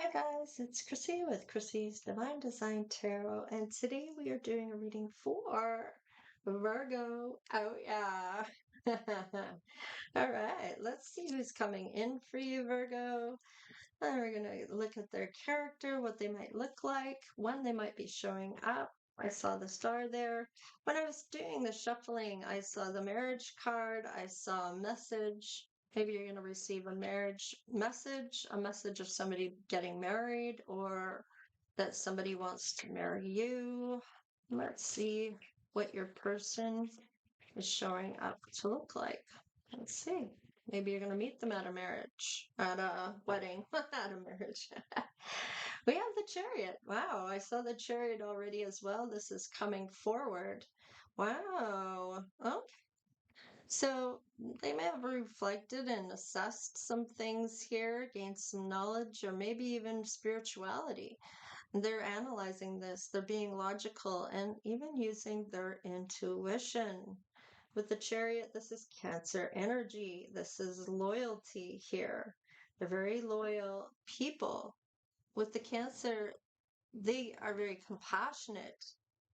Hi guys, it's Chrissie with Chrissie's Divine Design Tarot, and today we are doing a reading for Virgo. Oh yeah. All right, let's see who's coming in for you, Virgo. And we're going to look at their character, what they might look like, when they might be showing up. I saw the star there. When I was doing the shuffling, I saw the marriage card. I saw a message. Maybe you're going to receive a message of somebody getting married, or that somebody wants to marry you. Let's see what your person is showing up to look like. Let's see. Maybe you're going to meet them at a marriage, at a wedding, at a marriage. We have the chariot. Wow, I saw the chariot already as well. This is coming forward. Wow. Okay. So they may have reflected and assessed some things here, gained some knowledge, or maybe even spirituality. They're analyzing this, they're being logical, and even using their intuition. With the chariot, this is Cancer energy. This is loyalty here. They're very loyal people. With the Cancer, they are very compassionate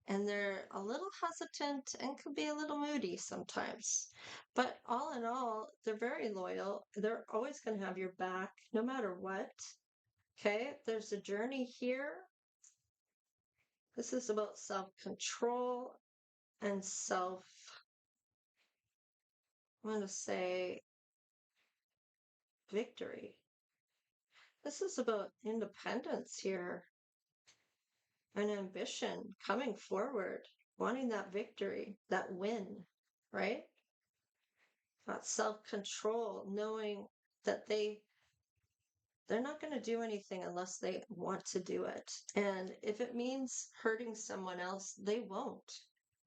and they're a little hesitant and could be a little moody sometimes. But all in all, they're very loyal. They're always going to have your back no matter what. Okay, there's a journey here. This is about self-control and I'm going to say victory. This is about independence here and ambition coming forward, wanting that victory, that win, right? That self-control, knowing that they're not going to do anything unless they want to do it. And if it means hurting someone else, they won't.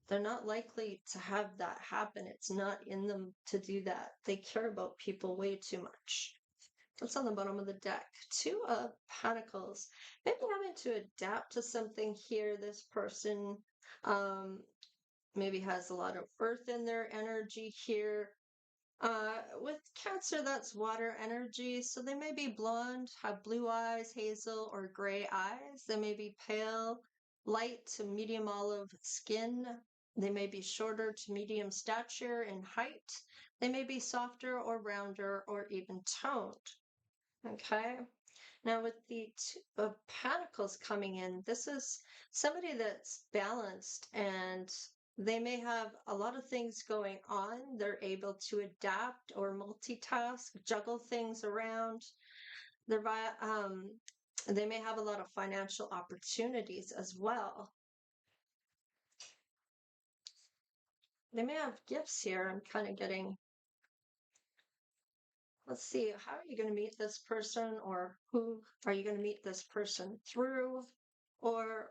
They're not likely to have that happen. It's not in them to do that. They care about people way too much. What's on the bottom of the deck? Two of Pentacles. Maybe having to adapt to something here. This person maybe has a lot of earth in their energy here. With Cancer, that's water energy. So they may be blonde, have blue eyes, hazel, or gray eyes. They may be pale, light to medium olive skin. They may be shorter to medium stature in height. They may be softer or rounder or even toned. Okay. Now, with the Two of Pentacles coming in, this is somebody that's balanced and they may have a lot of things going on. They're able to adapt or multitask, juggle things around. They may have a lot of financial opportunities as well. They may have gifts here. I'm kind of getting, let's see, how are you going to meet this person, or who are you going to meet this person through, or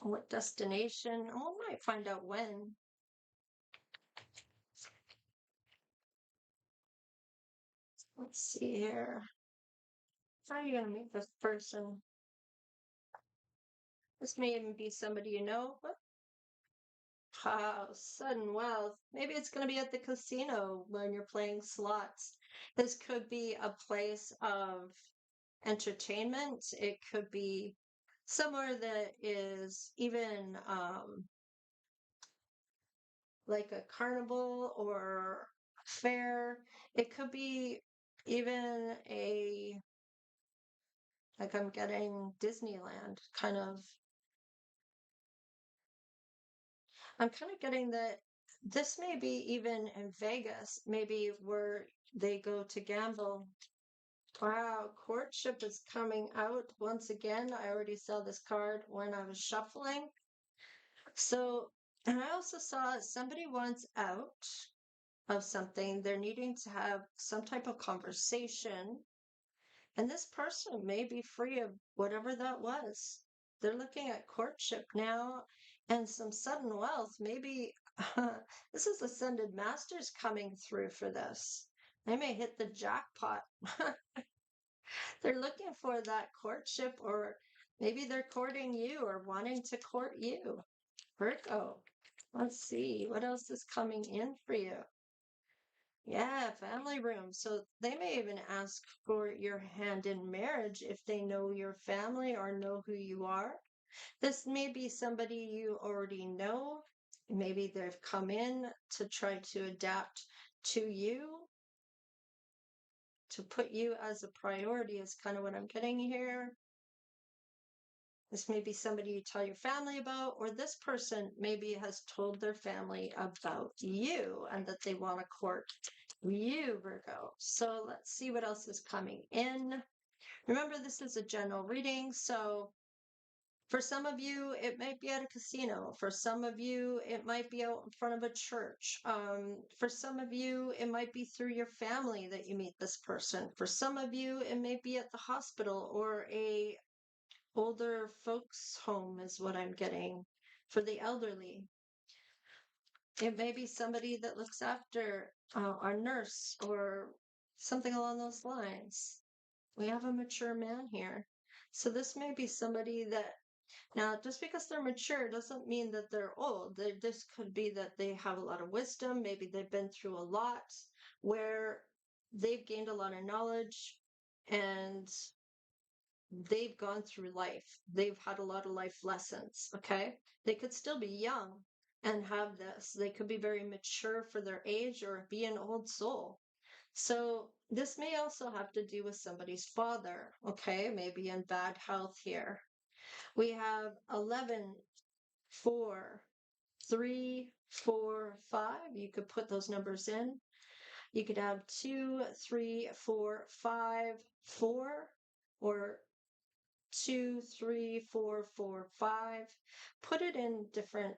what destination? And we might find out when. Let's see here. How are you going to meet this person? This may even be somebody you know. What? Wow, sudden wealth. Maybe it's going to be at the casino when you're playing slots. This could be a place of entertainment. It could be somewhere that is even like a carnival or fair. It could be even like I'm getting Disneyland kind of. I'm kind of getting that this may be even in Vegas, maybe where they go to gamble. Wow, courtship is coming out once again. I already saw this card when I was shuffling. So, and I also saw somebody wants out of something. They're needing to have some type of conversation. And this person may be free of whatever that was. They're looking at courtship now and some sudden wealth. Maybe this is Ascended Masters coming through for this. They may hit the jackpot. They're looking for that courtship, or maybe they're courting you or wanting to court you. Virgo. Let's see what else is coming in for you. Yeah, family room. So they may even ask for your hand in marriage if they know your family or know who you are. This may be somebody you already know. Maybe they've come in to try to adapt to you, to put you as a priority, is kind of what I'm getting here. This may be somebody you tell your family about, or this person maybe has told their family about you and that they want to court you, Virgo. So let's see what else is coming in. Remember, this is a general reading. So for some of you, it might be at a casino. For some of you, it might be out in front of a church. For some of you, it might be through your family that you meet this person. For some of you, it may be at the hospital or a older folks home is what I'm getting for the elderly. It may be somebody that looks after our nurse or something along those lines. We have a mature man here. So this may be somebody that, now just because they're mature doesn't mean that they're old. This could be that they have a lot of wisdom. Maybe they've been through a lot where they've gained a lot of knowledge and they've gone through life. They've had a lot of life lessons, okay? They could still be young and have this. They could be very mature for their age or be an old soul. So this may also have to do with somebody's father, okay? Maybe in bad health here. We have 11, 4, 3, 4, 5. You could put those numbers in. You could have 2, 3, 4, 5, 4, or 2, 3, 4, 4, 5. Put it in different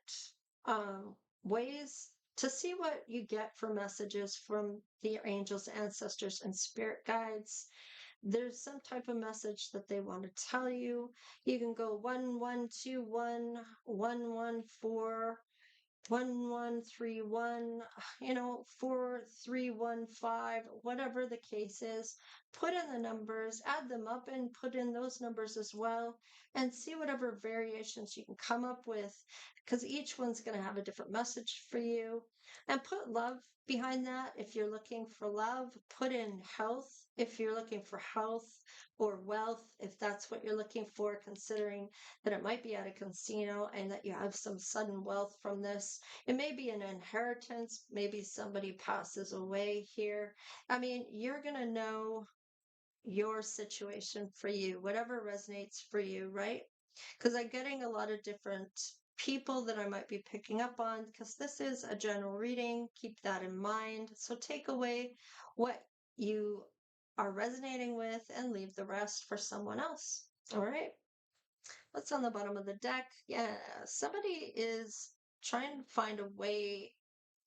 ways to see what you get for messages from the angels, ancestors, and spirit guides. There's some type of message that they want to tell you. You can go 1121, 114, 1131, 4315, whatever the case is. Put in the numbers, add them up, and put in those numbers as well, and see whatever variations you can come up with, because each one's going to have a different message for you. And put love behind that if you're looking for love. Put in health if you're looking for health, or wealth if that's what you're looking for, considering that it might be at a casino and that you have some sudden wealth from this. It may be an inheritance. Maybe somebody passes away here. I mean, you're going to know your situation for you, whatever resonates for you, right? Because I'm getting a lot of different people that I might be picking up on, because this is a general reading. Keep that in mind. So take away what you are resonating with and leave the rest for someone else. All right. What's on the bottom of the deck? Yeah, somebody is trying to find a way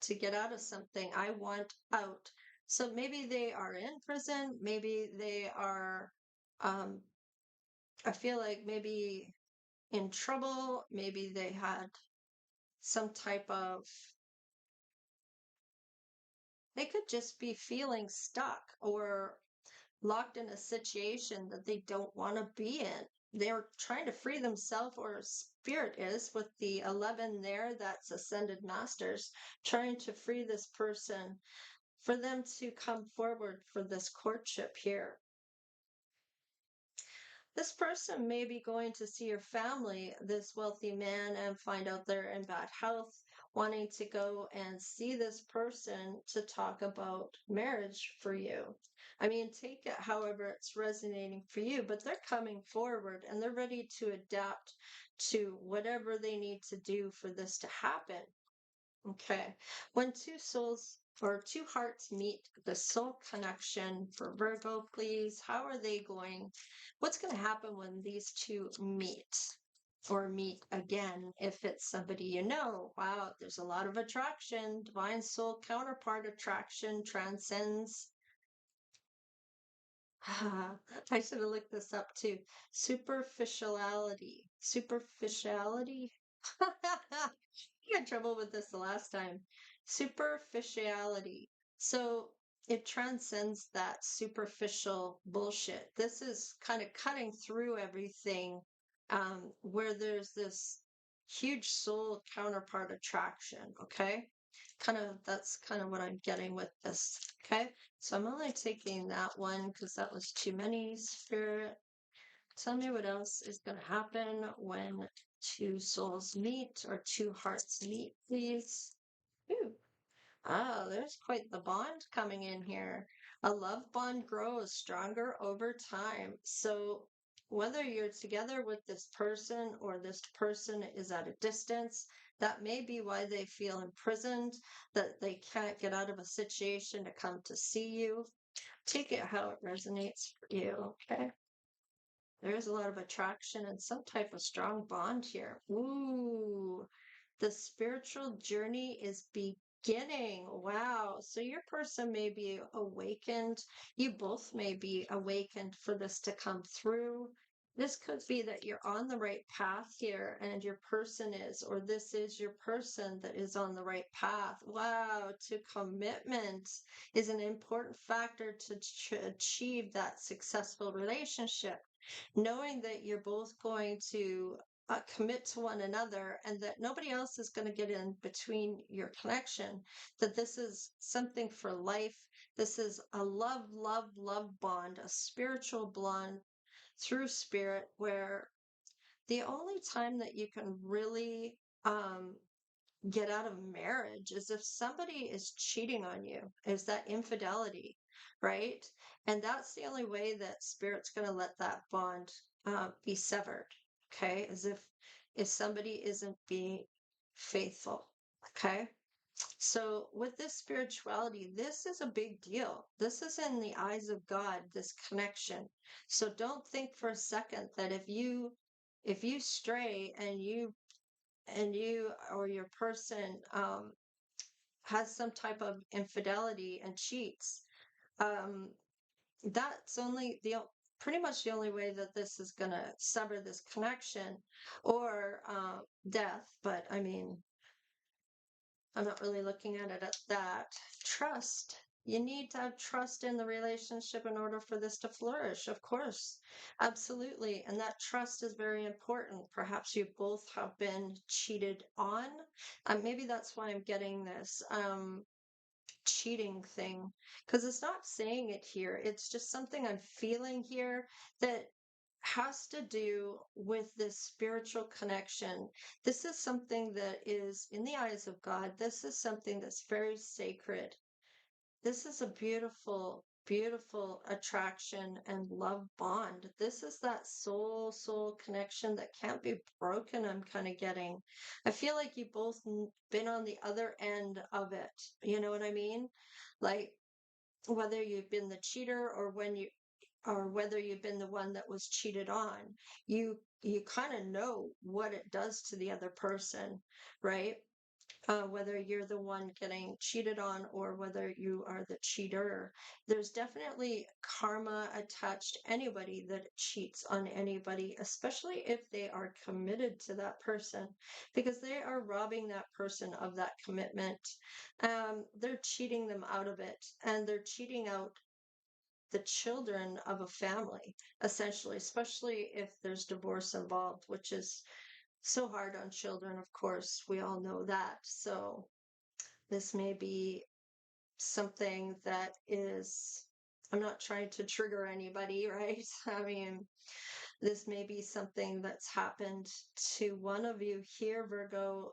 to get out of something. I want out. So maybe they are in prison. Maybe they are, um, I feel like maybe in trouble. Maybe they had some type of, they could just be feeling stuck or locked in a situation that they don't want to be in. They're trying to free themselves, or spirit is with the 11 there, that's ascended masters, trying to free this person for them to come forward for this courtship here. This person may be going to see your family, this wealthy man, and find out they're in bad health, wanting to go and see this person to talk about marriage for you. I mean, take it however it's resonating for you, but they're coming forward and they're ready to adapt to whatever they need to do for this to happen. Okay. When two souls or two hearts meet, the soul connection for Virgo, please. How are they going? What's going to happen when these two meet or meet again? If it's somebody you know, wow, there's a lot of attraction. Divine soul counterpart attraction transcends. I should have looked this up too. Superficiality. Superficiality? I had trouble with this the last time. Superficiality. So it transcends that superficial bullshit. This is kind of cutting through everything, where there's this huge soul counterpart attraction. Okay. That's kind of what I'm getting with this. Okay. So I'm only taking that one because that was too many, Spirit. Tell me what else is going to happen when two souls meet or two hearts meet, please. Ooh. Ah, there's quite the bond coming in here. A love bond grows stronger over time. So, whether you're together with this person or this person is at a distance, that may be why they feel imprisoned, that they can't get out of a situation to come to see you. Take it how it resonates for you, okay? There's a lot of attraction and some type of strong bond here. Ooh, the spiritual journey is beginning. Wow. So your person may be awakened. You both may be awakened for this to come through. This could be that you're on the right path here and your person is, or this is your person that is on the right path. Wow. To commitment is an important factor to achieve that successful relationship, knowing that you're both going to commit to one another and that nobody else is going to get in between your connection, that this is something for life. This is a love, love, love bond, a spiritual bond through spirit, where the only time that you can really get out of marriage is if somebody is cheating on you, is that infidelity, right? And that's the only way that spirit's going to let that bond be severed, okay? As if somebody isn't being faithful, okay? So with this spirituality, this is a big deal. This is in the eyes of God, this connection. So don't think for a second that if you stray and you or your person has some type of infidelity and cheats, um, that's only pretty much the only way that this is going to sever this connection, or death. But I mean, I'm not really looking at it at that. Trust. You need to have trust in the relationship in order for this to flourish, of course. Absolutely. And that trust is very important. Perhaps you both have been cheated on. Maybe that's why I'm getting this cheating thing, because it's not saying it here. It's just something I'm feeling here that has to do with this spiritual connection. This is something that is in the eyes of God. This is something that's very sacred. This is a beautiful, beautiful attraction and love bond. This is that soul connection that can't be broken. I'm kind of getting. I feel like you both been on the other end of it. You know what I mean? Like, whether you've been the cheater or whether you've been the one that was cheated on, you kind of know what it does to the other person, right? Whether you're the one getting cheated on or whether you are the cheater, there's definitely karma attached to anybody that cheats on anybody, especially if they are committed to that person, because they are robbing that person of that commitment. They're cheating them out of it, and they're cheating out the children of a family, essentially, especially if there's divorce involved, which is so hard on children, of course. We all know that. So this may be something that is, I'm not trying to trigger anybody, right? I mean, this may be something that's happened to one of you here, Virgo.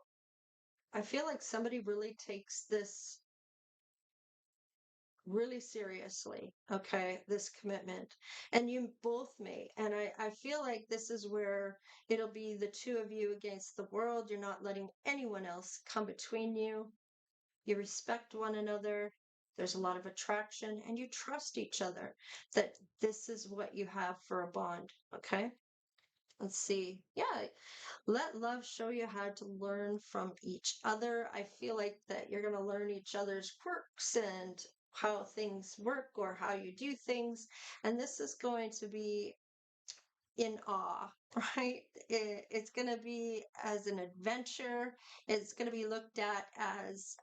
I feel like somebody really takes this really seriously, okay, this commitment. And you both may. And I feel like this is where it'll be the two of you against the world. You're not letting anyone else come between you. You respect one another. There's a lot of attraction and you trust each other that this is what you have for a bond, okay? Let's see. Yeah, let love show you how to learn from each other. I feel like that you're going to learn each other's quirks and how things work or how you do things. And this is going to be in awe, right? It's going to be as an adventure. It's going to be looked at as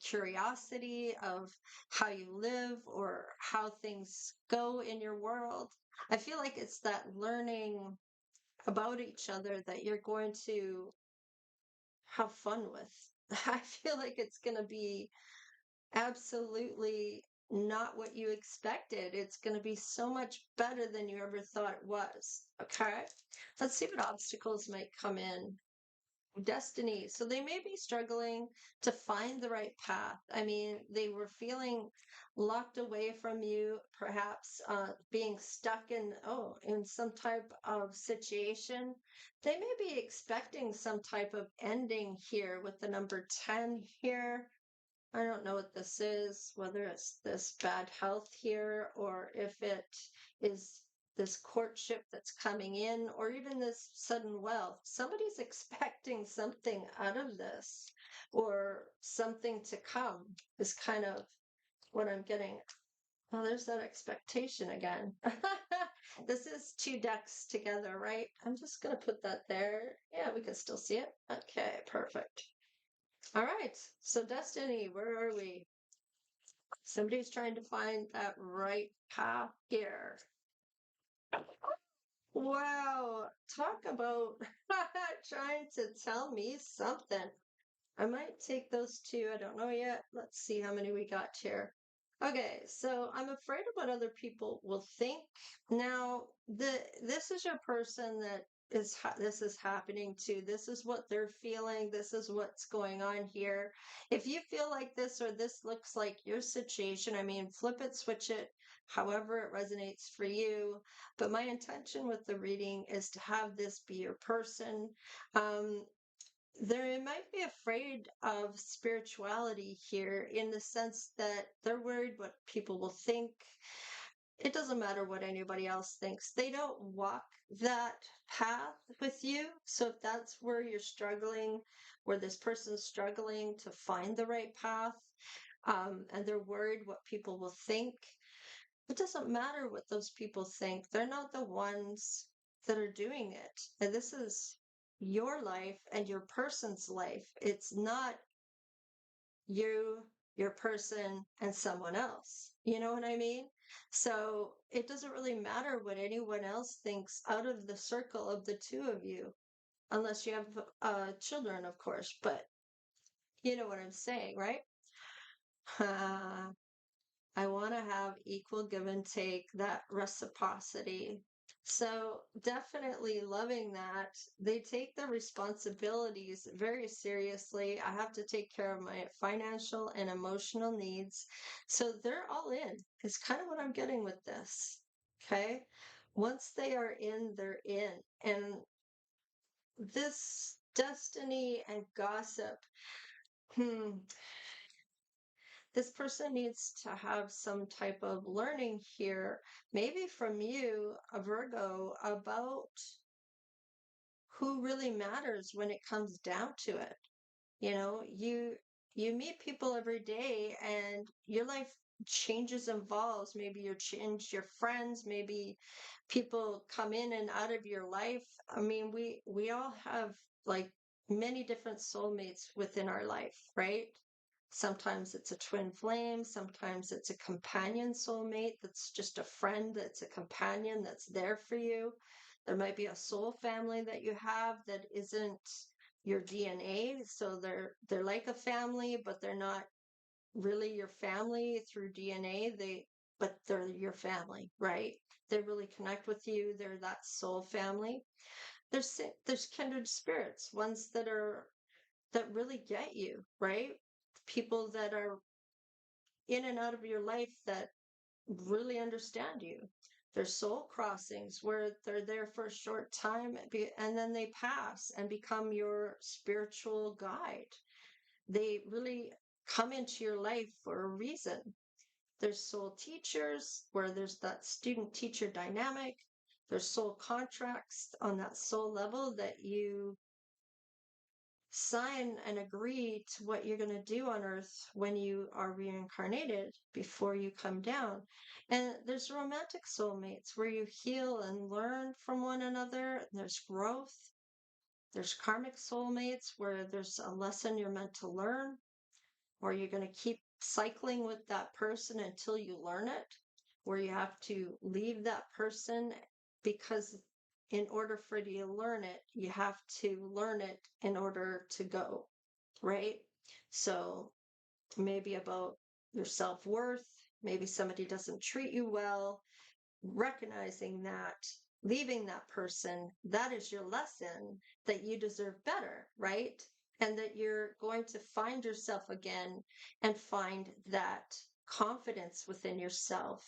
curiosity of how you live or how things go in your world. I feel like it's that learning about each other that you're going to have fun with. I feel like it's going to be absolutely not what you expected. It's going to be so much better than you ever thought it was. Okay. Let's see what obstacles might come in. Destiny. So they may be struggling to find the right path. I mean, they were feeling locked away from you, perhaps being stuck in some type of situation. They may be expecting some type of ending here with the number 10 here. I don't know what this is, whether it's this bad health here or if it is this courtship that's coming in or even this sudden wealth. Somebody's expecting something out of this or something to come is kind of what I'm getting. Oh, there's that expectation again. This is two ducks together, right? I'm just going to put that there. Yeah, we can still see it. Okay, perfect. All right. So, Destiny, where are we? Somebody's trying to find that right path here. Wow. Talk about trying to tell me something. I might take those two. I don't know yet. Let's see how many we got here. Okay, so I'm afraid of what other people will think. Now, this is your person that this is happening to. This is what they're feeling. This is what's going on here. If you feel like this or this looks like your situation, I mean, flip it, switch it, however it resonates for you. But my intention with the reading is to have this be your person. Um, they might be afraid of spirituality here in the sense that they're worried what people will think. It doesn't matter what anybody else thinks. They don't walk that path with you. So if that's where you're struggling, where this person's struggling to find the right path, and they're worried what people will think, it doesn't matter what those people think. They're not the ones that are doing it. And this is your life and your person's life. It's not you, your person, and someone else. You know what I mean? So it doesn't really matter what anyone else thinks out of the circle of the two of you, unless you have children, of course. But you know what I'm saying, right? I want to have equal give and take, that reciprocity. So, definitely loving that. They take their responsibilities very seriously. I have to take care of my financial and emotional needs. So, they're all in, is kind of what I'm getting with this. Okay. Once they are in, they're in. And this destiny and gossip, hmm, this person needs to have some type of learning here, maybe from you, a Virgo, about who really matters when it comes down to it. You know, you meet people every day and your life changes and evolves. Maybe you change your friends, maybe people come in and out of your life. I mean, we all have like many different soulmates within our life, right? Sometimes it's a twin flame, sometimes it's a companion soulmate that's just a friend, that's a companion that's there for you. There might be a soul family that you have that isn't your DNA, so they're like a family, but they're not really your family through DNA. But they're your family, right? They really connect with you. They're that soul family. There's kindred spirits, ones that really get you, right? People that are in and out of your life that really understand you. There's soul crossings where they're there for a short time and then they pass and become your spiritual guide. They really come into your life for a reason. There's soul teachers where there's that student teacher dynamic. There's soul contracts on that soul level that you sign and agree to what you're going to do on earth when you are reincarnated before you come down. And there's romantic soulmates where you heal and learn from one another. There's growth. There's karmic soulmates where there's a lesson you're meant to learn, or you're going to keep cycling with that person until you learn it, where you have to leave that person because in order for you to learn it, you have to learn it in order to go, right? So maybe about your self-worth, maybe somebody doesn't treat you well, recognizing that, leaving that person, that is your lesson that you deserve better, right? And that you're going to find yourself again and find that confidence within yourself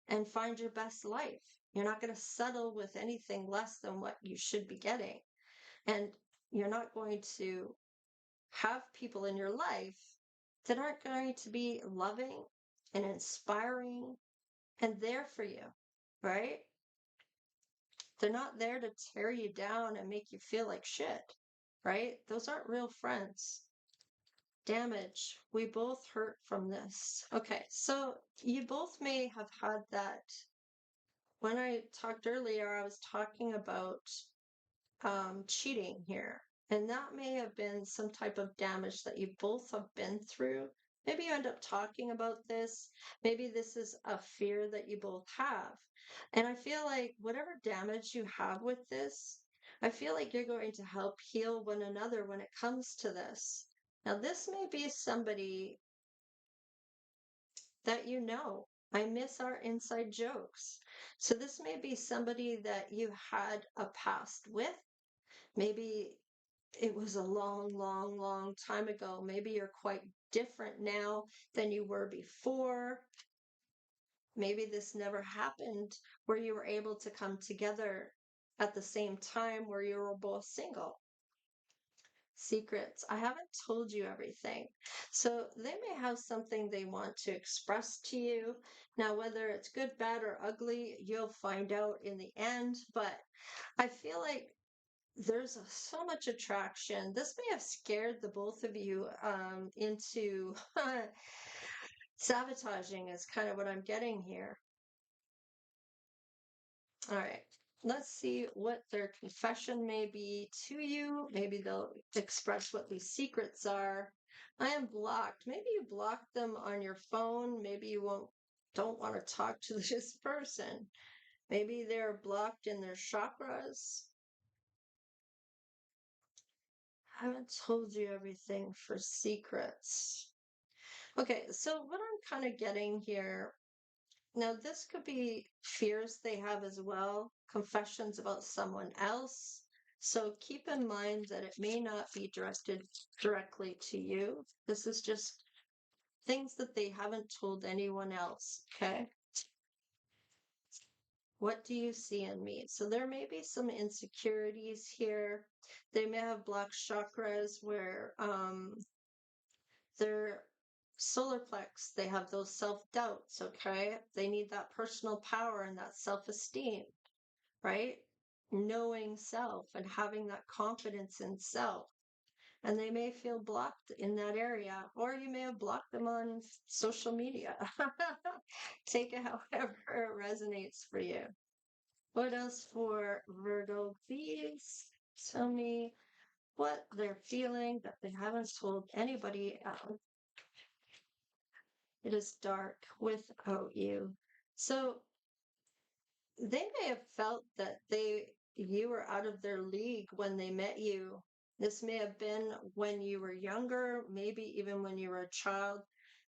and find your best life. You're not going to settle with anything less than what you should be getting. And you're not going to have people in your life that aren't going to be loving and inspiring and there for you, right? They're not there to tear you down and make you feel like shit, right? Those aren't real friends. Damage. We both hurt from this. Okay, so you both may have had that. When I talked earlier, I was talking about cheating here. And that may have been some type of damage that you both have been through. Maybe you end up talking about this. Maybe this is a fear that you both have. And I feel like whatever damage you have with this, I feel like you're going to help heal one another when it comes to this. Now, this may be somebody that you know. I miss our inside jokes. So, this may be somebody that you had a past with. Maybe it was a long, long, long time ago. Maybe you're quite different now than you were before. Maybe this never happened where you were able to come together at the same time where you were both single. Secrets. I haven't told you everything. So they may have something they want to express to you. Now, whether it's good, bad, or ugly, you'll find out in the end. But I feel like there's so much attraction. This may have scared the both of you into sabotaging, is kind of what I'm getting here. All right. Let's see what their confession may be to you. Maybe they'll express what these secrets are. I am blocked. Maybe you blocked them on your phone. Maybe you don't want to talk to this person. Maybe they're blocked in their chakras. I haven't told you everything for secrets. Okay, so what I'm kind of getting here, now this could be fears they have as well, confessions about someone else. So keep in mind that it may not be directed directly to you. This is just things that they haven't told anyone else, okay? What do you see in me? So there may be some insecurities here. They may have blocked chakras where their solar plex, they have those self-doubts, okay? They need that personal power and that self-esteem, right? Knowing self and having that confidence in self. And they may feel blocked in that area, or you may have blocked them on social media. Take it however it resonates for you. What else for Virgo? Please tell me what they're feeling that they haven't told anybody else. It is dark without you. So they may have felt that you were out of their league when they met you. This may have been when you were younger, maybe even when you were a child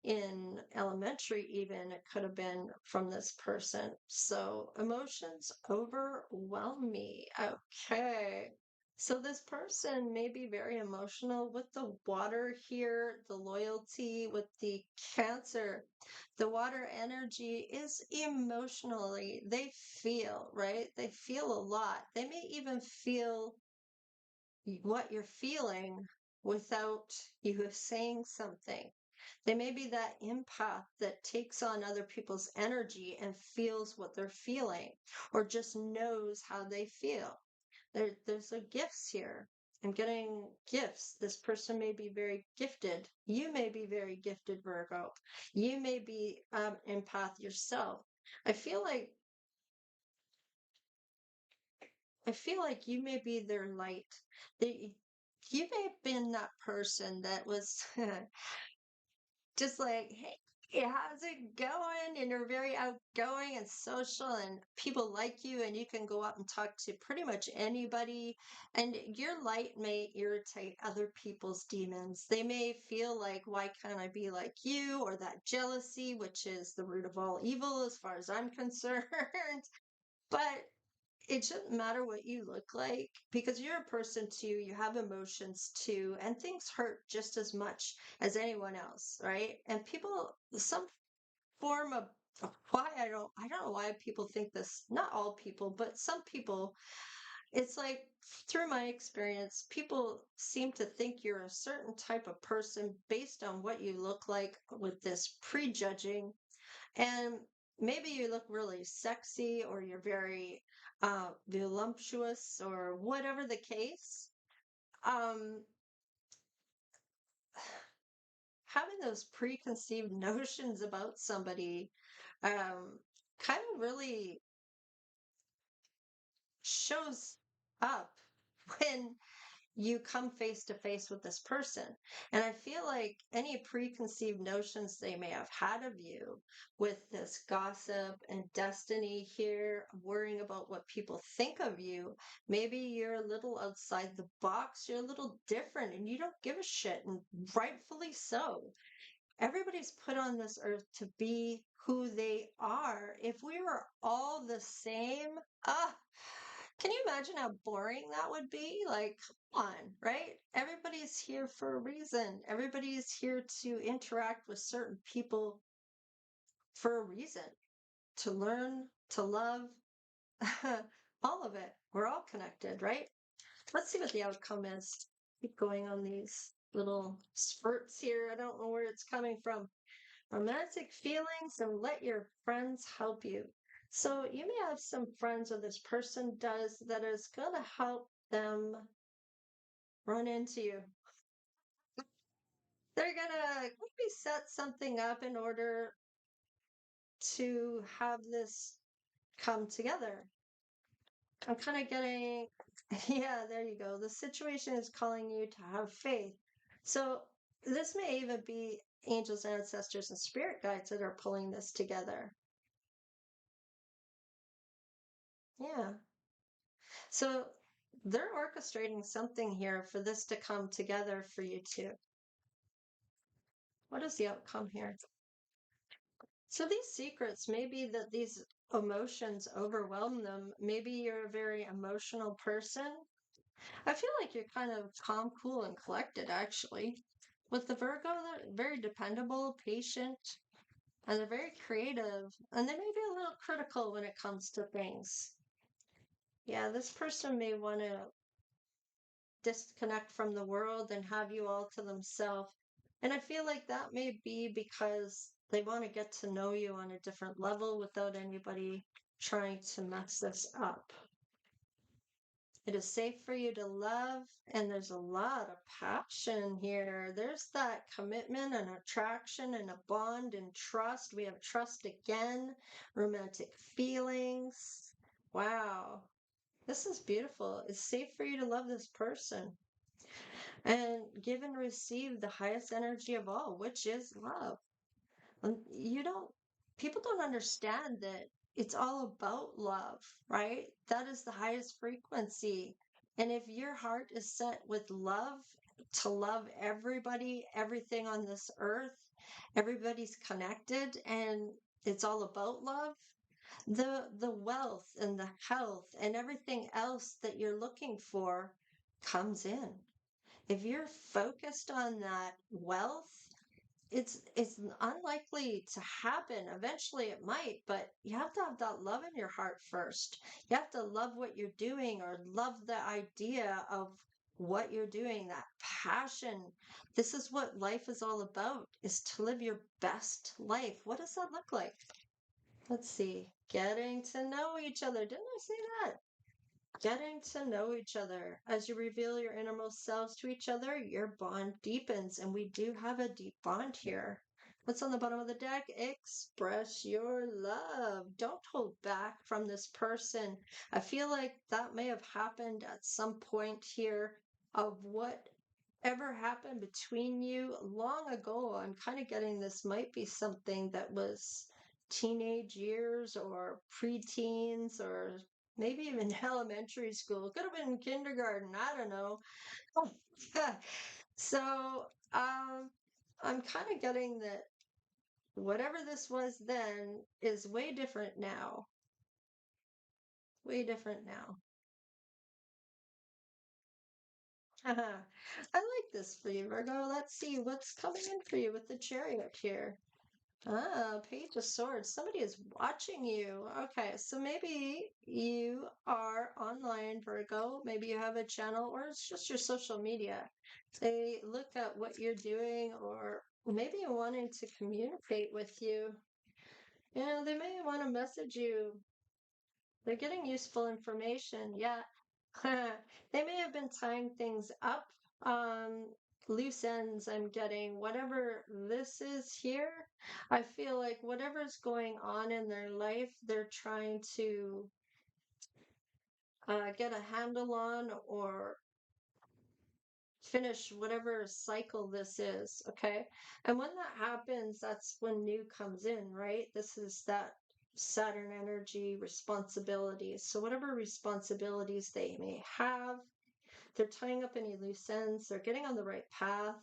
in elementary, even it could have been from this person. So emotions overwhelm me. Okay. So this person may be very emotional with the water here, the loyalty with the Cancer. The water energy is emotionally, they feel, right? They feel a lot. They may even feel what you're feeling without you saying something. They may be that empath that takes on other people's energy and feels what they're feeling or just knows how they feel. There's a gifts here. I'm getting gifts. This person may be very gifted. You may be very gifted, Virgo. You may be empath yourself. I feel like I feel like you may be their light. They, you may have been that person that was just like, hey. Yeah, how's it going? And you're very outgoing and social, and people like you, and you can go up and talk to pretty much anybody. And your light may irritate other people's demons. They may feel like, why can't I be like you? Or that jealousy, which is the root of all evil, as far as I'm concerned. But it shouldn't matter what you look like because you're a person too. You have emotions too, and things hurt just as much as anyone else, right? And people, some form of why I don't know why people think this, not all people, but some people, it's like through my experience, people seem to think you're a certain type of person based on what you look like with this prejudging. And maybe you look really sexy or you're very voluptuous or whatever the case. Um, Having those preconceived notions about somebody kind of really shows up when you come face to face with this person. And I feel like any preconceived notions they may have had of you with this gossip and destiny here, worrying about what people think of you, maybe you're a little outside the box, you're a little different, and you don't give a shit, and rightfully so. Everybody's put on this earth to be who they are. If we were all the same, can you imagine how boring that would be? Like, come on, right? Everybody's here for a reason. Everybody's here to interact with certain people for a reason, to learn, to love, all of it. We're all connected, right? Let's see what the outcome is. Keep going on these little spurts here. I don't know where it's coming from. Romantic feelings and let your friends help you. So you may have some friends or this person does that is going to help them run into you. They're going to maybe set something up in order to have this come together. I'm kind of getting, yeah, there you go. The situation is calling you to have faith. So this may even be angels, ancestors, and spirit guides that are pulling this together. Yeah. So they're orchestrating something here for this to come together for you too. What is the outcome here? So these secrets, maybe that these emotions overwhelm them. Maybe you're a very emotional person. I feel like you're kind of calm, cool, and collected, actually. With the Virgo, they're very dependable, patient, and they're very creative. And they may be a little critical when it comes to things. Yeah, this person may want to disconnect from the world and have you all to themselves. And I feel like that may be because they want to get to know you on a different level without anybody trying to mess this up. It is safe for you to love, and there's a lot of passion here. There's that commitment and attraction and a bond and trust. We have trust again, romantic feelings. Wow, this is beautiful. It's safe for you to love this person and give and receive the highest energy of all, which is love. And people don't understand that it's all about love, right? That is the highest frequency. And if your heart is set with love, to love everybody, everything on this earth, everybody's connected, and it's all about love, the wealth and the health and everything else that you're looking for comes in. If you're focused on that wealth, it's unlikely to happen. Eventually it might, but you have to have that love in your heart first. You have to love what you're doing or love the idea of what you're doing, that passion. This is what life is all about, is to live your best life. What does that look like? Let's see. Getting to know each other. Didn't I say that? Getting to know each other. As you reveal your innermost selves to each other, your bond deepens, and we do have a deep bond here. What's on the bottom of the deck? Express your love. Don't hold back from this person. I feel like that may have happened at some point here of what ever happened between you long ago. I'm kind of getting this might be something that was teenage years or preteens or maybe even elementary school. Could have been kindergarten. I don't know. So, I'm kind of getting that whatever this was then is way different now. Way different now. I like this for you, Virgo. Let's see what's coming in for you with the chariot here. Ah, Page of Swords. Somebody is watching you. Okay, so maybe you are online, Virgo. Maybe you have a channel, or it's just your social media. They look at what you're doing, or maybe wanting to communicate with you. They may want to message you. They're getting useful information. Yeah. They may have been tying things up. Um, Loose ends I'm getting. Whatever this is here, I feel like whatever's going on in their life, they're trying to get a handle on or finish whatever cycle this is. Okay. And when that happens, that's when new comes in, right? This is that Saturn energy responsibilities. So, whatever responsibilities they may have, they're tying up any loose ends, they're getting on the right path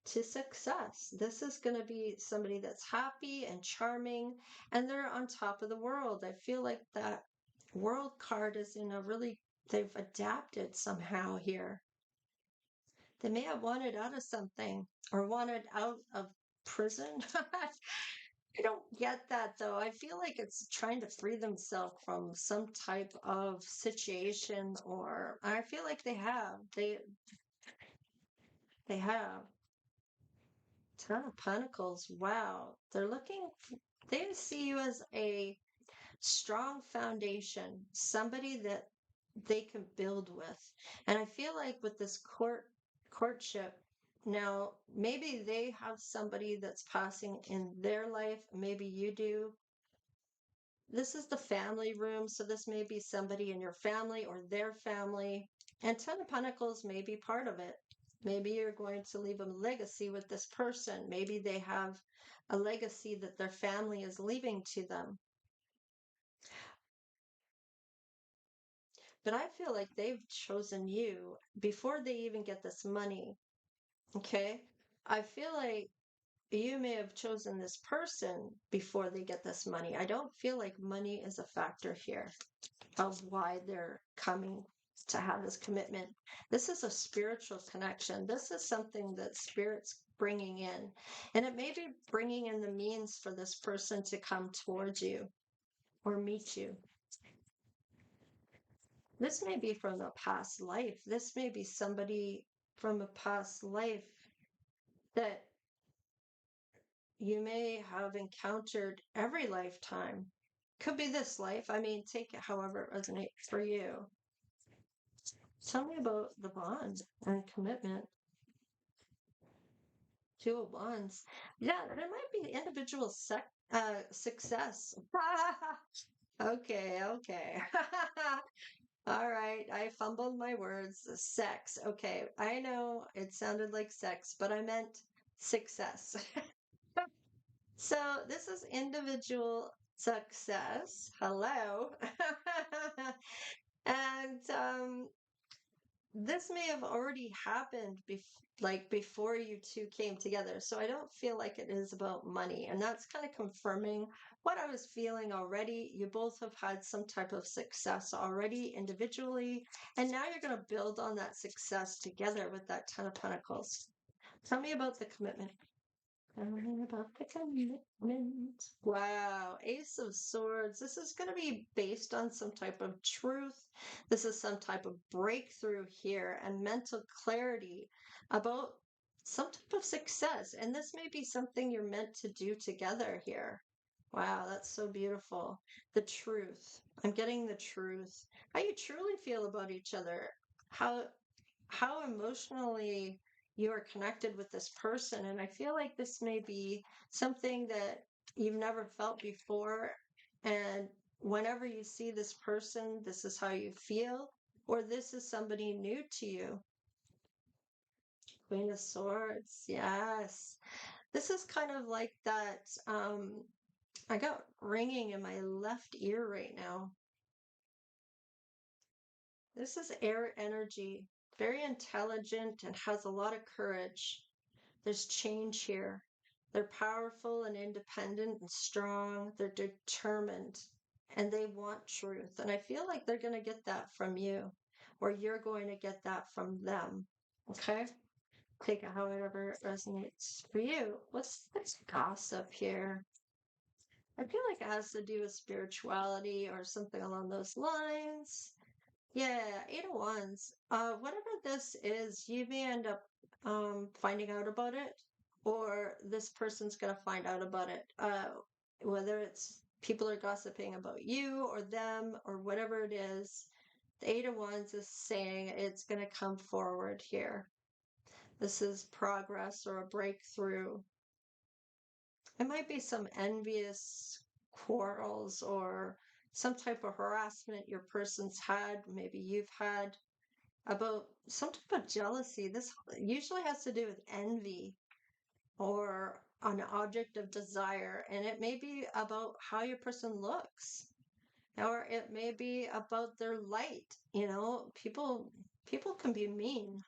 to success. This is going to be somebody that's happy and charming, and they're on top of the world. I feel like that world card is in a really, they've adapted somehow here. They may have wanted out of something or wanted out of prison. I don't get that though. I feel like it's trying to free themselves from some type of situation, or I feel like they have. They have. Ton of Pentacles. Wow. They see you as a strong foundation, somebody that they can build with. And I feel like with this courtship, now maybe they have somebody that's passing in their life, maybe you do. This is the family room, so this may be somebody in your family or their family. And Ten of Pentacles may be part of it. Maybe you're going to leave a legacy with this person. Maybe they have a legacy that their family is leaving to them. But I feel like they've chosen you before they even get this money. Okay. I feel like you may have chosen this person before they get this money. I don't feel like money is a factor here of why they're coming to have this commitment. This is a spiritual connection. This is something that spirit's bringing in. And it may be bringing in the means for this person to come towards you or meet you. This may be from a past life. This may be somebody from a past life that you may have encountered every lifetime. Could be this life. I mean, take it however it resonates for you. Tell me about the bond and commitment. Two of Wands. Yeah, there might be individual success. Okay, okay. All right, I fumbled my words. Sex. Okay, I know it sounded like sex, but I meant success. So this is individual success. Hello. And this may have already happened before you two came together. So I don't feel like it is about money. And that's kind of confirming what I was feeling already. You both have had some type of success already individually. And now you're going to build on that success together with that Ten of Pentacles. Tell me about the commitment. Tell me about the commitment. Wow, Ace of Swords. This is going to be based on some type of truth. This is some type of breakthrough here and mental clarity about some type of success. And this may be something you're meant to do together here. Wow, that's so beautiful. The truth. I'm getting the truth. How you truly feel about each other. How emotionally you are connected with this person. And I feel like this may be something that you've never felt before. And whenever you see this person, this is how you feel, or this is somebody new to you. Queen of Swords. Yes. This is kind of like that. I got ringing in my left ear right now. This is air energy, very intelligent and has a lot of courage. There's change here. They're powerful and independent and strong. They're determined and they want truth. And I feel like they're going to get that from you, or you're going to get that from them. Okay? Take it however it resonates for you. What's this gossip here? I feel like it has to do with spirituality or something along those lines. Yeah, Eight of Wands. Whatever this is, you may end up finding out about it, or this person's gonna find out about it. Whether it's people are gossiping about you or them or whatever it is, the Eight of Wands is saying it's gonna come forward here. This is progress or a breakthrough. It might be some envious quarrels or some type of harassment your person's had, maybe you've had, about some type of jealousy. This usually has to do with envy or an object of desire, and it may be about how your person looks, or it may be about their light. People can be mean.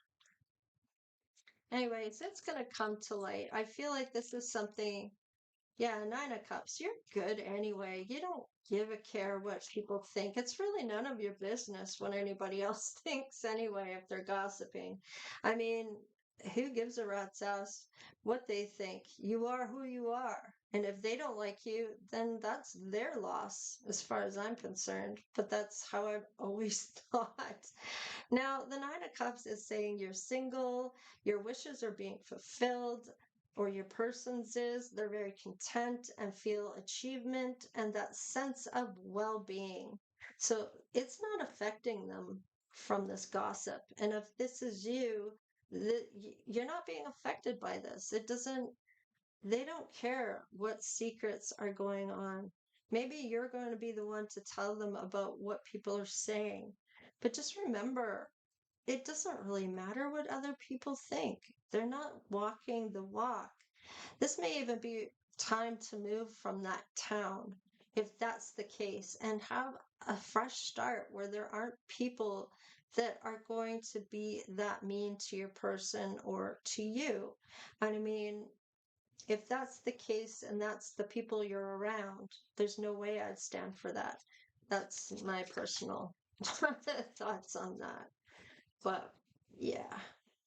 Anyways, it's going to come to light. I feel like this is something. Yeah, Nine of Cups. You're good anyway. You don't give a care what people think. It's really none of your business what anybody else thinks anyway if they're gossiping. I mean, who gives a rat's ass what they think? You are who you are. And if they don't like you, then that's their loss as far as I'm concerned. But that's how I've always thought. Now, the Nine of Cups is saying you're single, your wishes are being fulfilled, or your person's is, they're very content and feel achievement and that sense of well being. So it's not affecting them from this gossip. And if this is you, you're not being affected by this. They don't care what secrets are going on. Maybe you're going to be the one to tell them about what people are saying. But just remember, it doesn't really matter what other people think. They're not walking the walk. This may even be time to move from that town, if that's the case, and have a fresh start where there aren't people that are going to be that mean to your person or to you. And I mean, if that's the case and that's the people you're around, there's no way I'd stand for that. That's my personal thoughts on that. But yeah,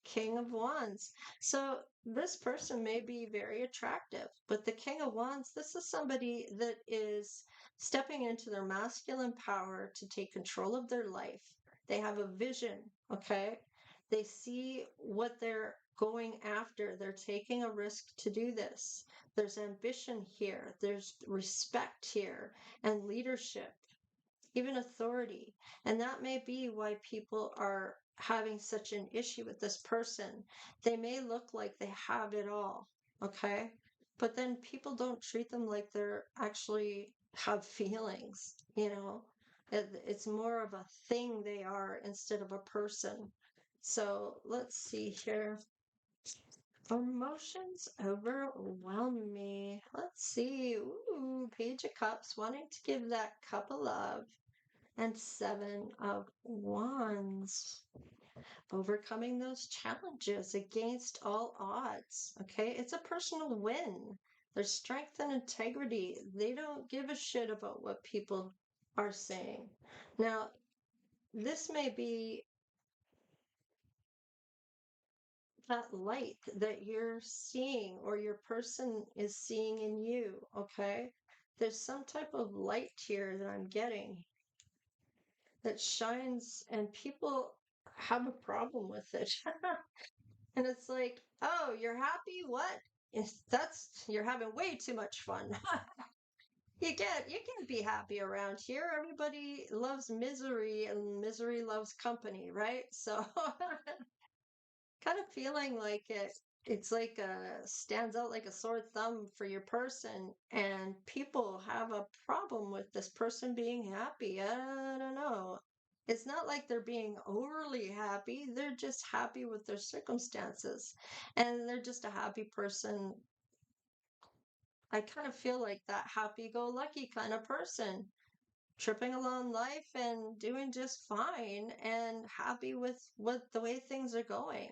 King of Wands. So this person may be very attractive, but the King of Wands, this is somebody that is stepping into their masculine power to take control of their life. They have a vision, okay? They see what they're going after. They're taking a risk to do this. There's ambition here, there's respect here, and leadership, even authority. And that may be why people are having such an issue with this person. They may look like they have it all, okay? But then people don't treat them like they're actually have feelings. It's more of a thing they are instead of a person. So let's see here. Emotions overwhelm me. Let's see. Ooh, Page of Cups, wanting to give that cup of love. And Seven of Wands, overcoming those challenges against all odds. Okay, it's a personal win. There's strength and integrity. They don't give a shit about what people are saying. Now, this may be that light that you're seeing or your person is seeing in you. Okay, there's some type of light here that I'm getting that shines, and people have a problem with it. And it's like, oh, you're happy? What? You're having way too much fun. You can't be happy around here. Everybody loves misery and misery loves company, right? So kind of feeling like it's like stands out like a sore thumb for your person, and people have a problem with this person being happy. I don't know. It's not like they're being overly happy. They're just happy with their circumstances. And they're just a happy person. I kind of feel like that happy-go-lucky kind of person, tripping along life and doing just fine and happy with what the way things are going.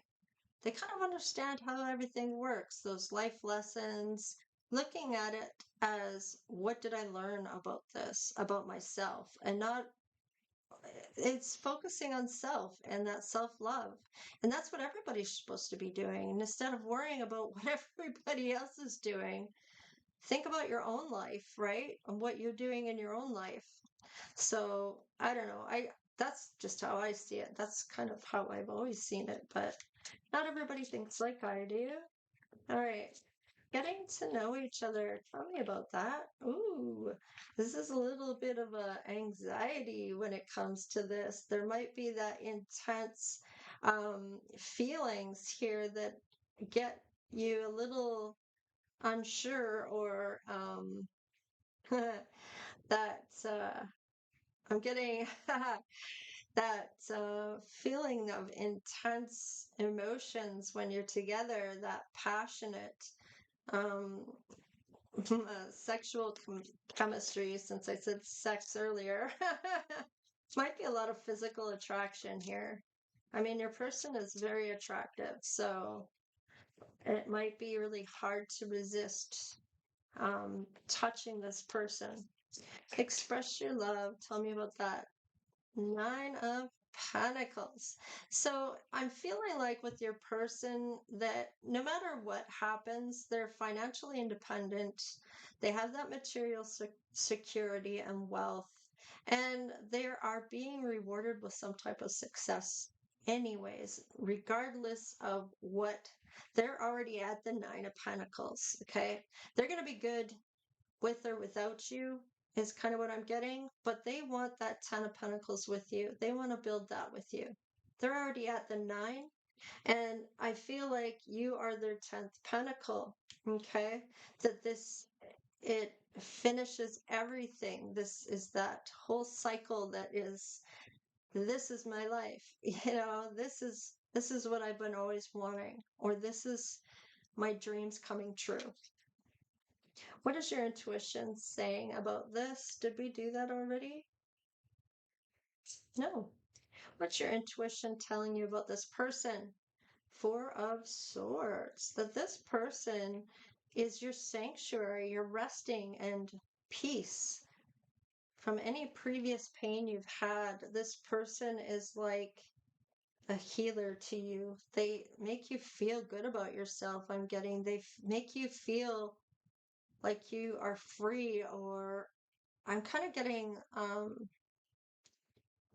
They kind of understand how everything works, those life lessons, looking at it as what did I learn about this, about myself, and not it's focusing on self and that self love. And that's what everybody's supposed to be doing. And instead of worrying about what everybody else is doing, think about your own life, right? And what you're doing in your own life. So I don't know. I That's just how I see it. That's kind of how I've always seen it, but not everybody thinks like I do. All right. Getting to know each other. Tell me about that. Ooh, this is a little bit of a anxiety when it comes to this. There might be that intense feelings here that get you a little unsure or that I'm getting that feeling of intense emotions when you're together, that passionate um, sexual chemistry, since I said sex earlier. Might be a lot of physical attraction here. I mean, your person is very attractive, so it might be really hard to resist touching this person. Express your love. Tell me about that. Nine of Pentacles. So I'm feeling like with your person that no matter what happens, they're financially independent. They have that material security and wealth, and they are being rewarded with some type of success, anyways, regardless of what. They're already at the Nine of Pentacles. Okay. They're going to be good with or without you is kind of what I'm getting, but they want that 10 of Pentacles with you. They want to build that with you. They're already at the 9, and I feel like you are their 10th Pentacle, okay? That it finishes everything. This is that whole cycle that is, this is my life. This is what I've been always wanting, or this is my dreams coming true. What is your intuition saying about this? Did we do that already? No. What's your intuition telling you about this person? Four of Swords. That this person is your sanctuary, your resting and peace from any previous pain you've had. This person is like a healer to you. They make you feel good about yourself. They make you feel like you are free, or I'm kind of getting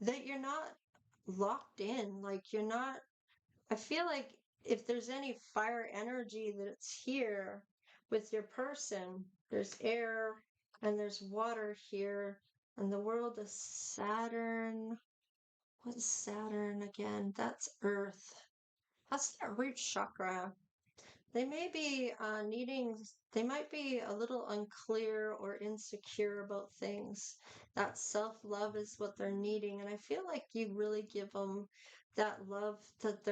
that you're not locked in. Like you're not, I feel like if there's any fire energy that's here with your person, there's air and there's water here, and the world is Saturn. What's Saturn again? That's Earth. That's the root chakra. They may be they might be a little unclear or insecure about things. That self-love is what they're needing. And I feel like you really give them that love that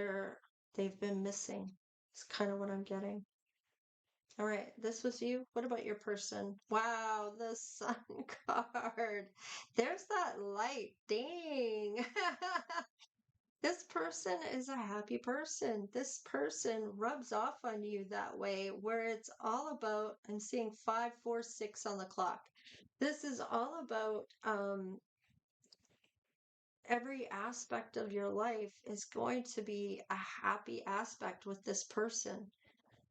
they've been missing. It's kind of what I'm getting. All right, this was you. What about your person? Wow, the Sun card. There's that light. Ding. This person is a happy person. This person rubs off on you that way, where it's all about, I'm seeing 5, 4, 6 on the clock. This is all about every aspect of your life is going to be a happy aspect with this person.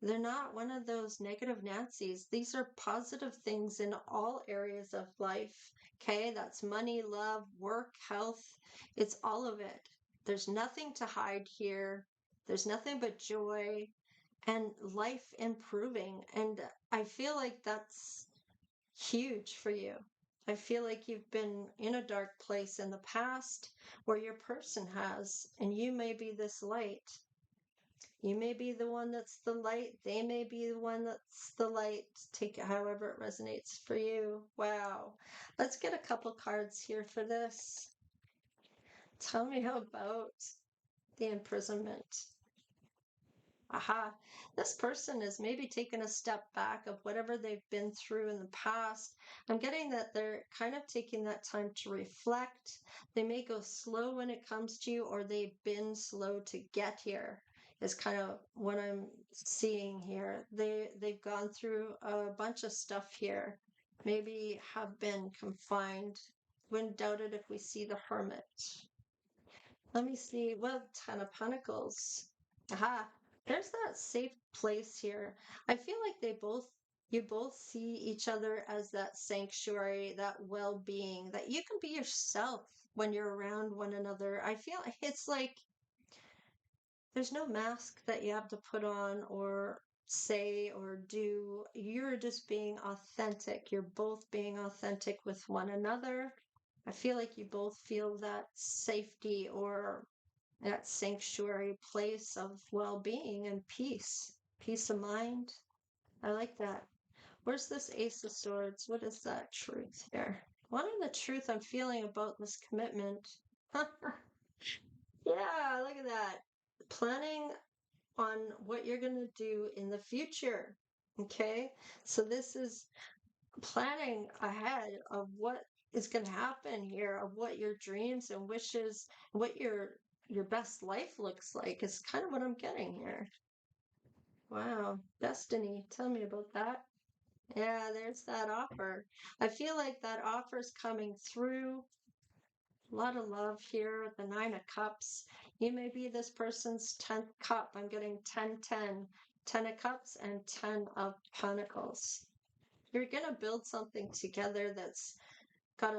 They're not one of those negative Nancy's. These are positive things in all areas of life. Okay, that's money, love, work, health. It's all of it. There's nothing to hide here. There's nothing but joy and life improving. And I feel like that's huge for you. I feel like you've been in a dark place in the past where your person has, and you may be this light. You may be the one that's the light. They may be the one that's the light. Take it however it resonates for you. Wow. Let's get a couple cards here for this. Tell me how about the imprisonment. Aha, this person is maybe taking a step back of whatever they've been through in the past. I'm getting that they're kind of taking that time to reflect. They may go slow when it comes to you, or they've been slow to get here, is kind of what I'm seeing here. They've gone through a bunch of stuff here, maybe have been confined. Wouldn't doubt it if we see the hermit. Let me see. Well, Ten of Pentacles. Aha. There's that safe place here. I feel like you both see each other as that sanctuary, that well-being, that you can be yourself when you're around one another. I feel it's like there's no mask that you have to put on or say or do. You're just being authentic. You're both being authentic with one another. I feel like you both feel that safety or that sanctuary place of well-being and peace of mind. I like that. Where's this Ace of Swords? What is that truth here? What are the truth I'm feeling about this commitment? Yeah, look at that. Planning on what you're going to do in the future. Okay? So this is planning ahead of what is going to happen here, of what your dreams and wishes, what your best life looks like is kind of what I'm getting here. Wow, destiny. Tell me about that. Yeah, there's that offer. I feel like that offer's coming through. A lot of love here, the Nine of Cups. You may be this person's 10th cup. I'm getting 10, 10. 10 of Cups and 10 of Pentacles. You're going to build something together that's got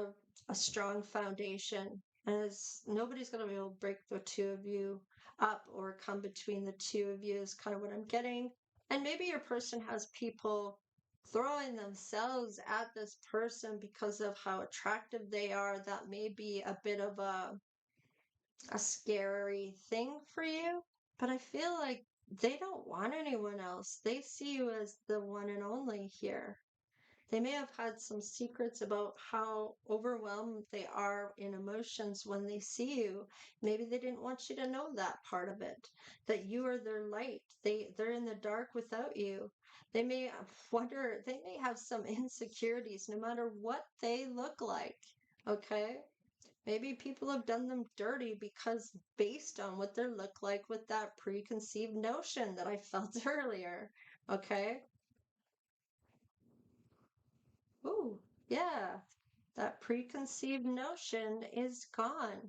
a strong foundation. And nobody's going to be able to break the two of you up or come between the two of you, is kind of what I'm getting. And maybe your person has people throwing themselves at this person because of how attractive they are. That may be a bit of a scary thing for you. But I feel like they don't want anyone else. They see you as the one and only here. They may have had some secrets about how overwhelmed they are in emotions when they see you. Maybe they didn't want you to know that part of it, that you are their light. They're in the dark without you. They may wonder, they may have some insecurities no matter what they look like. Okay? Maybe people have done them dirty because based on what they look like with that preconceived notion that I felt earlier. Okay? Ooh, yeah. That preconceived notion is gone.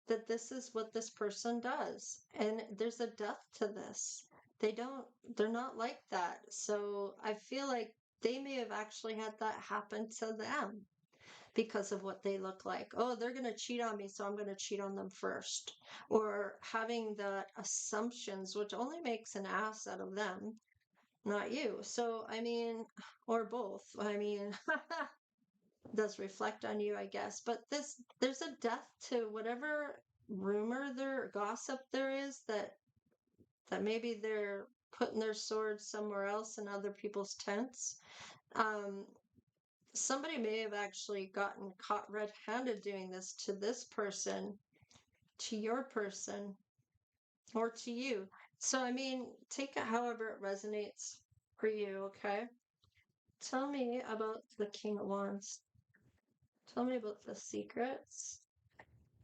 That this is what this person does. And there's a depth to this. They're not like that. So I feel like they may have actually had that happen to them because of what they look like. Oh, they're going to cheat on me, so I'm going to cheat on them first. Or having the assumptions, which only makes an ass out of them, not you. So, I mean, or both. I mean, does reflect on you, I guess. But there's a depth to whatever rumor there, gossip there is, that maybe they're putting their swords somewhere else in other people's tents. Um, Somebody may have actually gotten caught red-handed doing this to this person, to your person, or to you. So, I mean, take it however it resonates for you, okay? Tell me about the King of Wands. Tell me about the secrets.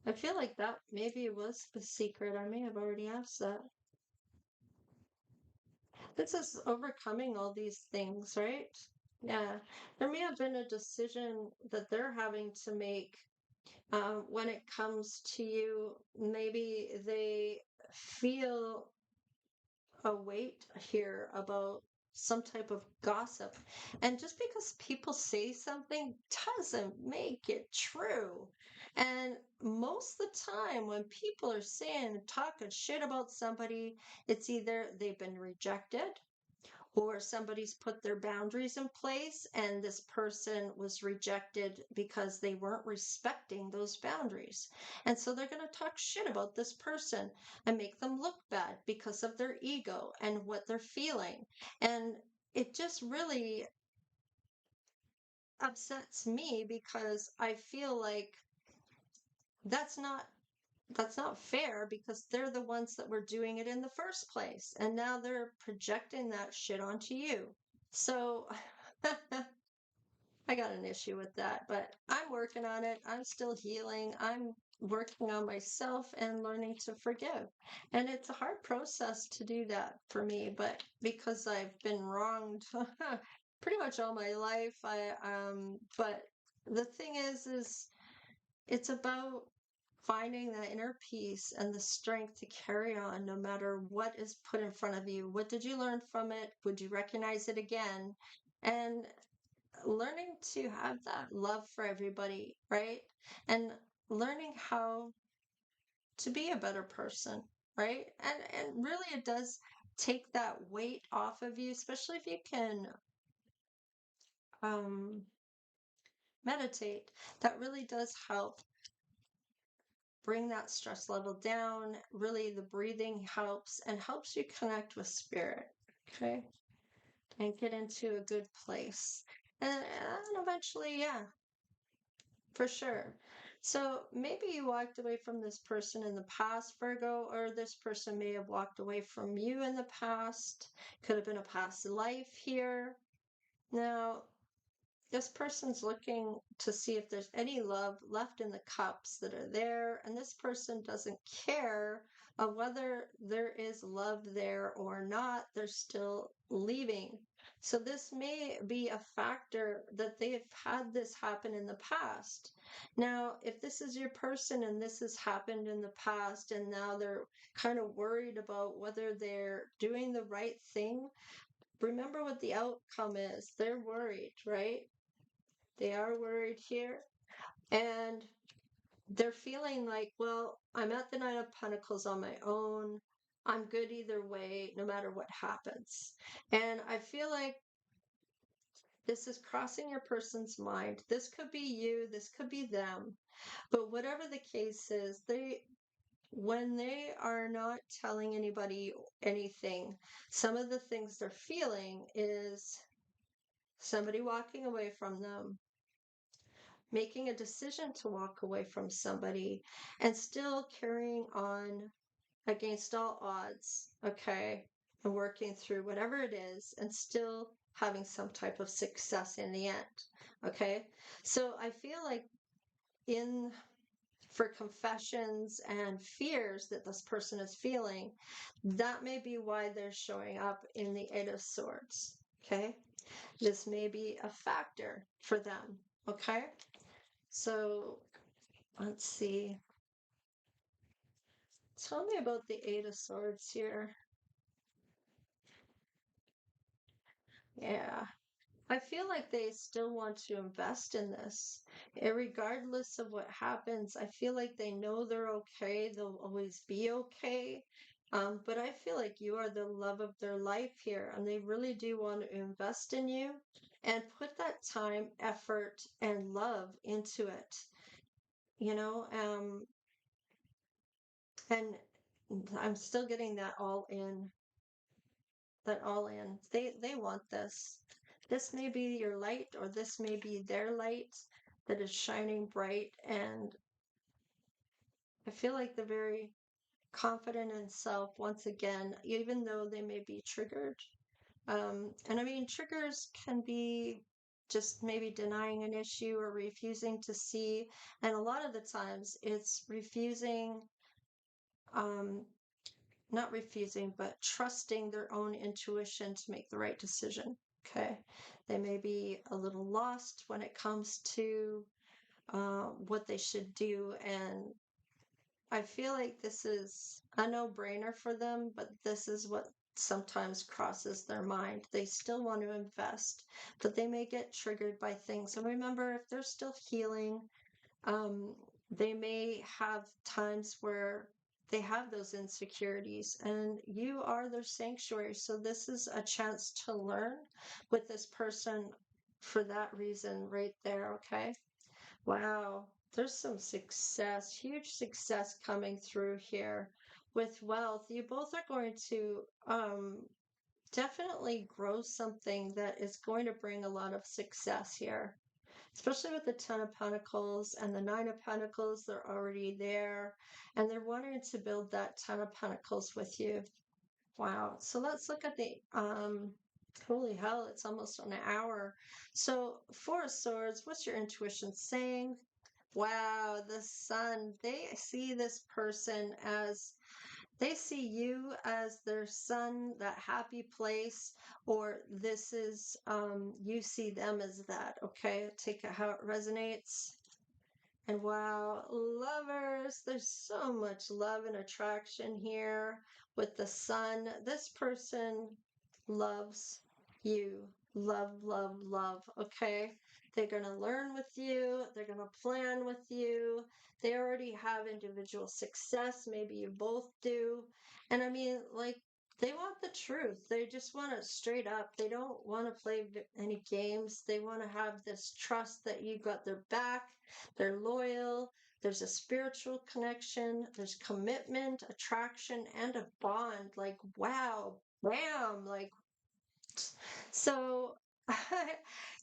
I feel like that maybe was the secret. I may have already asked that. This is overcoming all these things, right? Yeah. There may have been a decision that they're having to make when it comes to you. Maybe they feel a weight here about some type of gossip. And just because people say something doesn't make it true. And most of the time, when people are saying, talking shit about somebody, it's either they've been rejected or somebody's put their boundaries in place and this person was rejected because they weren't respecting those boundaries. And so they're going to talk shit about this person and make them look bad because of their ego and what they're feeling. And it just really upsets me because I feel like that's not that's not fair because they're the ones that were doing it in the first place. And now they're projecting that shit onto you. So I got an issue with that, but I'm working on it. I'm still healing. I'm working on myself and learning to forgive. And it's a hard process to do that for me, but because I've been wronged pretty much all my life, but the thing is it's about finding that inner peace and the strength to carry on no matter what is put in front of you. What did you learn from it? Would you recognize it again? And learning to have that love for everybody, right? And learning how to be a better person, right? And really it does take that weight off of you, especially if you can um meditate. That really does help bring that stress level down. Really, the breathing helps and helps you connect with spirit, okay? And get into a good place. And eventually, yeah, for sure. So maybe you walked away from this person in the past, Virgo, or this person may have walked away from you in the past. Could have been a past life here. Now, this person's looking to see if there's any love left in the cups that are there, and this person doesn't care of whether there is love there or not. They're still leaving. So this may be a factor that they've had this happen in the past. Now, if this is your person and this has happened in the past, and now they're kind of worried about whether they're doing the right thing, remember what the outcome is. They're worried, right? They are worried here. And they're feeling like, well, I'm at the Nine of Pentacles on my own. I'm good either way, no matter what happens. And I feel like this is crossing your person's mind. This could be you, this could be them. But whatever the case is, when they are not telling anybody anything, some of the things they're feeling is somebody walking away from them, making a decision to walk away from somebody, and still carrying on against all odds, okay, and working through whatever it is and still having some type of success in the end, okay? So I feel like in for confessions and fears that this person is feeling, that may be why they're showing up in the Eight of Swords, okay? This may be a factor for them, okay? So let's see. Tell me about the Eight of Swords here. Yeah. I feel like they still want to invest in this. Regardless of what happens, I feel like they know they're okay. They'll always be okay. But I feel like you are the love of their life here, and they really do want to invest in you and put that time, effort, and love into it. You know, and I'm still getting that all in. They want this. This may be your light or this may be their light that is shining bright, and I feel like they're very confident in self once again, even though they may be triggered. And I mean, triggers can be just maybe denying an issue or refusing to see, and a lot of the times it's refusing, um, not refusing, but trusting their own intuition to make the right decision. Okay. They may be a little lost when it comes to what they should do. And I feel like this is a no brainer for them, but this is what sometimes crosses their mind. They still want to invest, but they may get triggered by things. And remember, if they're still healing, um, they may have times where they have those insecurities, and you are their sanctuary. So this is a chance to learn with this person for that reason right there, okay? Wow, there's some success, huge success coming through here with wealth. You both are going to definitely grow something that is going to bring a lot of success here. especially with the Ten of Pentacles and the Nine of Pentacles. They're already there and they're wanting to build that Ten of Pentacles with you. Wow. So let's look at the holy hell, it's almost an hour. So Four of Swords, what's your intuition saying? Wow, the Sun. They see this person as they see you as their sun, that happy place, or this is you see them as that. Okay, take it how it resonates. And wow, lovers, there's so much love and attraction here with the Sun. This person loves you. Love, love, love. Okay. They're going to learn with you. They're going to plan with you. They already have individual success. Maybe you both do. And I mean, like, they want the truth. They just want it straight up. They don't want to play any games. They want to have this trust that you got their back. They're loyal. There's a spiritual connection. There's commitment, attraction, and a bond. Like, wow, bam. Like, so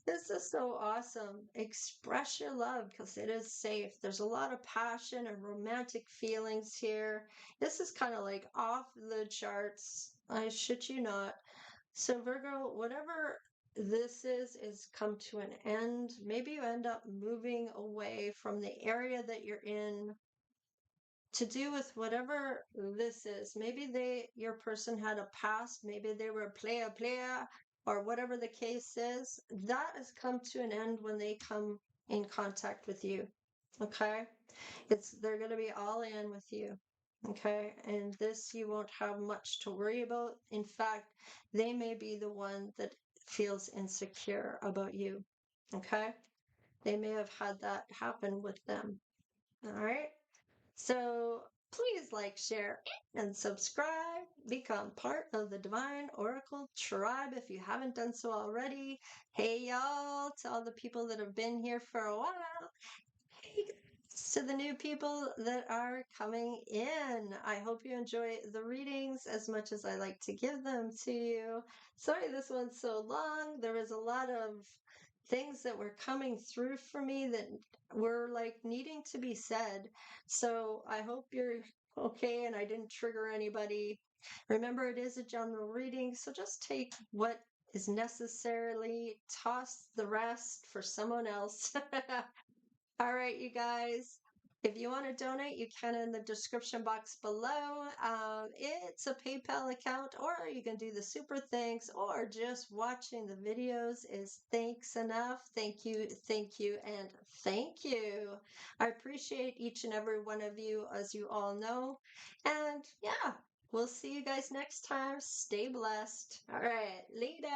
this is so awesome. Express your love because it is safe. There's a lot of passion and romantic feelings here. This is kind of like off the charts. I shit you not. So Virgo, whatever this is come to an end. Maybe you end up moving away from the area that you're in to do with whatever this is. Maybe your person had a past, maybe they were a player, or whatever the case is. That has come to an end when they come in contact with you. Okay? They're going to be all in with you. Okay, and this you won't have much to worry about. In fact, they may be the one that feels insecure about you. Okay, they may have had that happen with them. All right, so please like, share, and subscribe. Become part of the Divine Oracle tribe if you haven't done so already. Hey, y'all, to all the people that have been here for a while. Hey, to the new people that are coming in. I hope you enjoy the readings as much as I like to give them to you. Sorry this one's so long. There was a lot of things that were coming through for me that were like needing to be said. So I hope you're okay and I didn't trigger anybody. Remember, it is a general reading, so just take what is necessarily, toss the rest for someone else. All right, you guys. If you want to donate, you can in the description box below. It's a PayPal account, or you can do the super thanks, or just watching the videos is thanks enough. Thank you, and thank you. I appreciate each and every one of you, as you all know. And yeah, we'll see you guys next time. Stay blessed. All right, later.